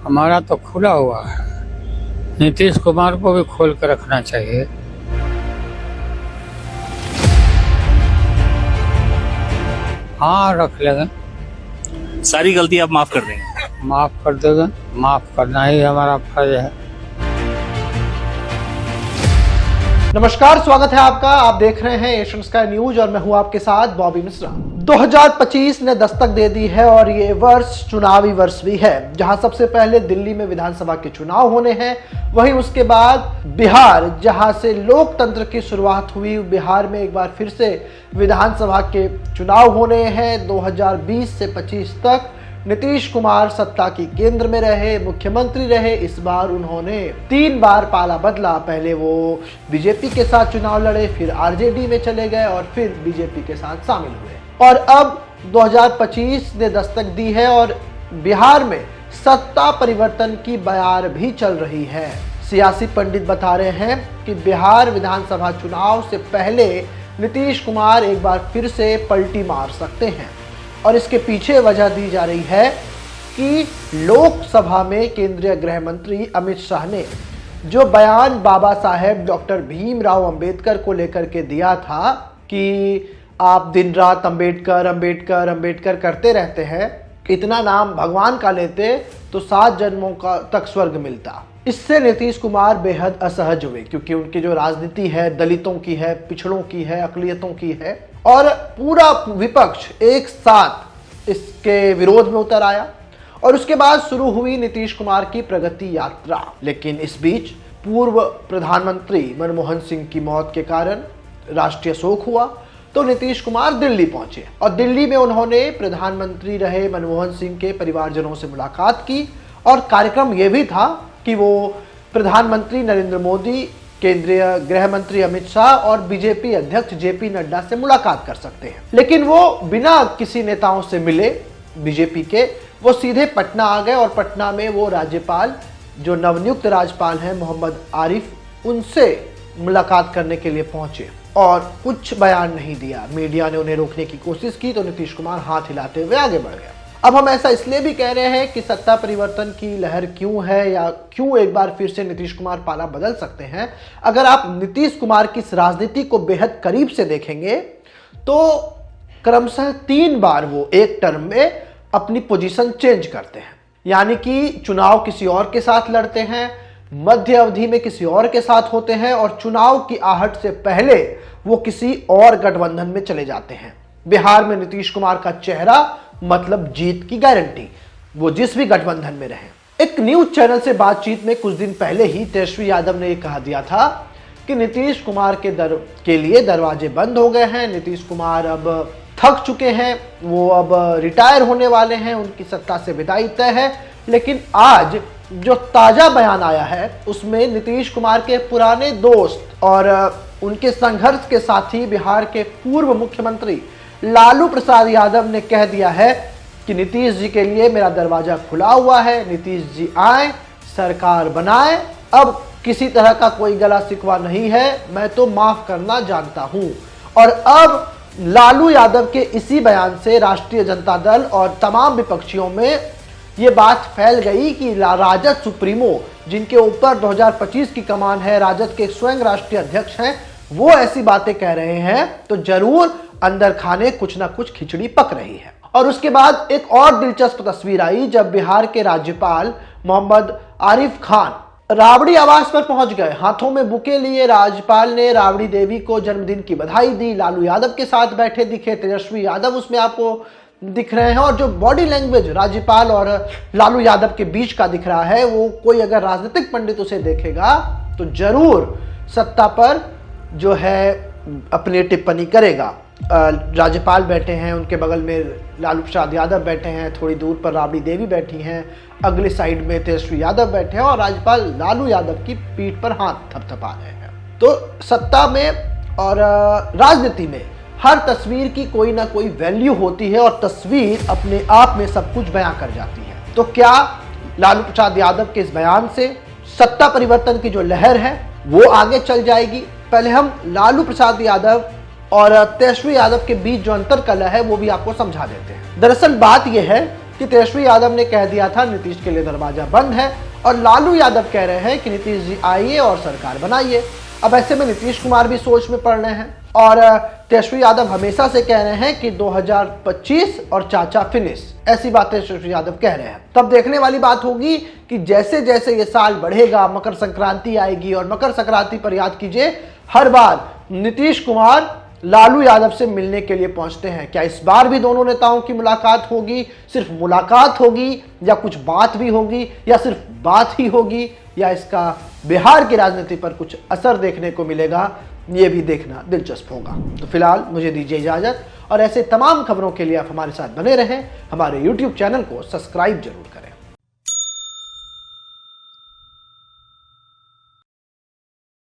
हमारा तो खुला हुआ है। नीतीश कुमार को भी खोल कर रखना चाहिए। हाँ, रख लेंगे। सारी गलती आप माफ कर देंगे? माफ कर देंगे। माफ करना ही हमारा फर्ज है। नमस्कार, स्वागत है आपका। आप देख रहे हैं एशियन स्काई न्यूज और मैं हूं आपके साथ बॉबी मिश्रा। 2025 ने दस्तक दे दी है और ये वर्ष चुनावी वर्ष भी है, जहां सबसे पहले दिल्ली में विधानसभा के चुनाव होने हैं, वहीं उसके बाद बिहार, जहां से लोकतंत्र की शुरुआत हुई, बिहार में एक बार फिर से विधानसभा के चुनाव होने हैं। 2020 से 25 तक नीतीश कुमार सत्ता की केंद्र में रहे, मुख्यमंत्री रहे। इस बार उन्होंने 3 बार पाला बदला। पहले वो बीजेपी के साथ चुनाव लड़े, फिर आरजेडी में चले गए और फिर बीजेपी के साथ शामिल हुए। और अब 2025 ने दस्तक दी है और बिहार में सत्ता परिवर्तन की बयार भी चल रही है। सियासी पंडित बता रहे हैं कि बिहार विधानसभा चुनाव से पहले नीतीश कुमार एक बार फिर से पलटी मार सकते हैं और इसके पीछे वजह दी जा रही है कि लोकसभा में केंद्रीय गृह मंत्री अमित शाह ने जो बयान बाबा साहेब डॉक्टर भीमराव अंबेडकर को लेकर के दिया था कि आप दिन रात अंबेडकर अंबेडकर अंबेडकर करते रहते हैं, इतना नाम भगवान का लेते तो 7 जन्मों का तक स्वर्ग मिलता। इससे नीतीश कुमार बेहद असहज हुए क्योंकि उनकी जो राजनीति है दलितों की है, पिछड़ों की है, अकलियतों की है और पूरा विपक्ष एक साथ इसके विरोध में उतर आया और उसके बाद शुरू हुई नीतीश कुमार की प्रगति यात्रा। लेकिन इस बीच पूर्व प्रधानमंत्री मनमोहन सिंह की मौत के कारण राष्ट्रीय शोक हुआ तो नीतीश कुमार दिल्ली पहुंचे और दिल्ली में उन्होंने प्रधानमंत्री रहे मनमोहन सिंह के परिवारजनों से मुलाकात की और कार्यक्रम यह भी था कि वो प्रधानमंत्री नरेंद्र मोदी, केंद्रीय गृह मंत्री अमित शाह और बीजेपी अध्यक्ष जेपी नड्डा से मुलाकात कर सकते हैं। लेकिन वो बिना किसी नेताओं से मिले बीजेपी के, वो सीधे पटना आ गए और पटना में वो राज्यपाल, जो नवनियुक्त राज्यपाल हैं मोहम्मद आरिफ, उनसे मुलाकात करने के लिए पहुंचे और कुछ बयान नहीं दिया। मीडिया ने उन्हें रोकने की कोशिश की तो नीतीश कुमार हाथ हिलाते हुए आगे बढ़ गए। अब हम ऐसा इसलिए भी कह रहे हैं कि सत्ता परिवर्तन की लहर क्यों है या क्यों एक बार फिर से नीतीश कुमार पाला बदल सकते हैं। अगर आप नीतीश कुमार की इस राजनीति को बेहद करीब से देखेंगे तो क्रमशः 3 बार वो एक टर्म में अपनी पोजीशन चेंज करते हैं, यानी कि चुनाव किसी और के साथ लड़ते हैं, मध्य अवधि में किसी और के साथ होते हैं और चुनाव की आहट से पहले वो किसी और गठबंधन में चले जाते हैं। बिहार में नीतीश कुमार का चेहरा मतलब जीत की गारंटी, वो जिस भी गठबंधन में रहे। एक न्यूज चैनल से बातचीत में कुछ दिन पहले ही तेजस्वी यादव ने यह कहा दिया था कि नीतीश कुमार के लिए दरवाजे बंद हो गए हैं, नीतीश कुमार अब थक चुके हैं, वो अब रिटायर होने वाले हैं, उनकी सत्ता से विदाई तय है। लेकिन आज जो ताजा बयान आया है उसमें नीतीश कुमार के पुराने दोस्त और उनके संघर्ष के साथी बिहार के पूर्व मुख्यमंत्री लालू प्रसाद यादव ने कह दिया है कि नीतीश जी के लिए मेरा दरवाजा खुला हुआ है, नीतीश जी आए, सरकार बनाए, अब किसी तरह का कोई गला शिकवा नहीं है, मैं तो माफ करना जानता हूं। और अब लालू यादव के इसी बयान से राष्ट्रीय जनता दल और तमाम विपक्षियों में ये बात फैल गई कि राजद सुप्रीमो, जिनके ऊपर 2025 की कमान है, राजद के स्वयं राष्ट्रीय अध्यक्ष हैं, वो ऐसी बातें कह रहे हैं तो जरूर अंदर खाने कुछ ना कुछ खिचड़ी पक रही है। और उसके बाद एक और दिलचस्प तस्वीर आई जब बिहार के राज्यपाल मोहम्मद आरिफ खान राबड़ी आवास पर पहुंच गए। हाथों में बुके लिए राज्यपाल ने राबड़ी देवी को जन्मदिन की बधाई दी। लालू यादव के साथ बैठे दिखे, तेजस्वी यादव उसमें आपको दिख रहे हैं और जो बॉडी लैंग्वेज राज्यपाल और लालू यादव के बीच का दिख रहा है, वो कोई अगर राजनीतिक पंडित उसे देखेगा तो जरूर सत्ता पर जो है अपनी टिप्पणी करेगा। राज्यपाल बैठे हैं, उनके बगल में लालू प्रसाद यादव बैठे हैं, थोड़ी दूर पर राबड़ी देवी बैठी हैं, अगले साइड में तेजस्वी यादव बैठे हैं और राज्यपाल लालू यादव की पीठ पर हाथ थपथपा रहे हैं। तो सत्ता में और राजनीति में हर तस्वीर की कोई ना कोई वैल्यू होती है और तस्वीर अपने आप में सब कुछ बयां कर जाती है। तो क्या लालू प्रसाद यादव के इस बयान से सत्ता परिवर्तन की जो लहर है वो आगे चल जाएगी? पहले हम लालू प्रसाद यादव और तेजस्वी यादव के बीच जो अंतर कलह है वो भी आपको समझा देते हैं। दरअसल बात यह है कि तेजस्वी यादव ने कह दिया था नीतीश के लिए दरवाजा बंद है, और लालू यादव कह रहे हैं कि नीतीश जी आइए और सरकार बनाइए। अब ऐसे में नीतीश कुमार भी सोच में पड़ रहे हैं, और तेजस्वी यादव हमेशा से कह रहे हैं कि 2025 और चाचा फिनिश, ऐसी बातें तेजस्वी यादव कह रहे हैं। तब देखने वाली बात होगी कि जैसे जैसे ये साल बढ़ेगा, मकर संक्रांति आएगी, और मकर संक्रांति पर याद कीजिए हर बार नीतीश कुमार लालू यादव से मिलने के लिए पहुंचते हैं। क्या इस बार भी दोनों नेताओं की मुलाकात होगी? सिर्फ मुलाकात होगी या कुछ बात भी होगी, या सिर्फ बात ही होगी, या इसका बिहार की राजनीति पर कुछ असर देखने को मिलेगा? ये भी देखना दिलचस्प होगा। तो फिलहाल मुझे दीजिए इजाजत, और ऐसे तमाम खबरों के लिए आप हमारे साथ बने रहें। हमारे YouTube चैनल को सब्सक्राइब जरूर करें।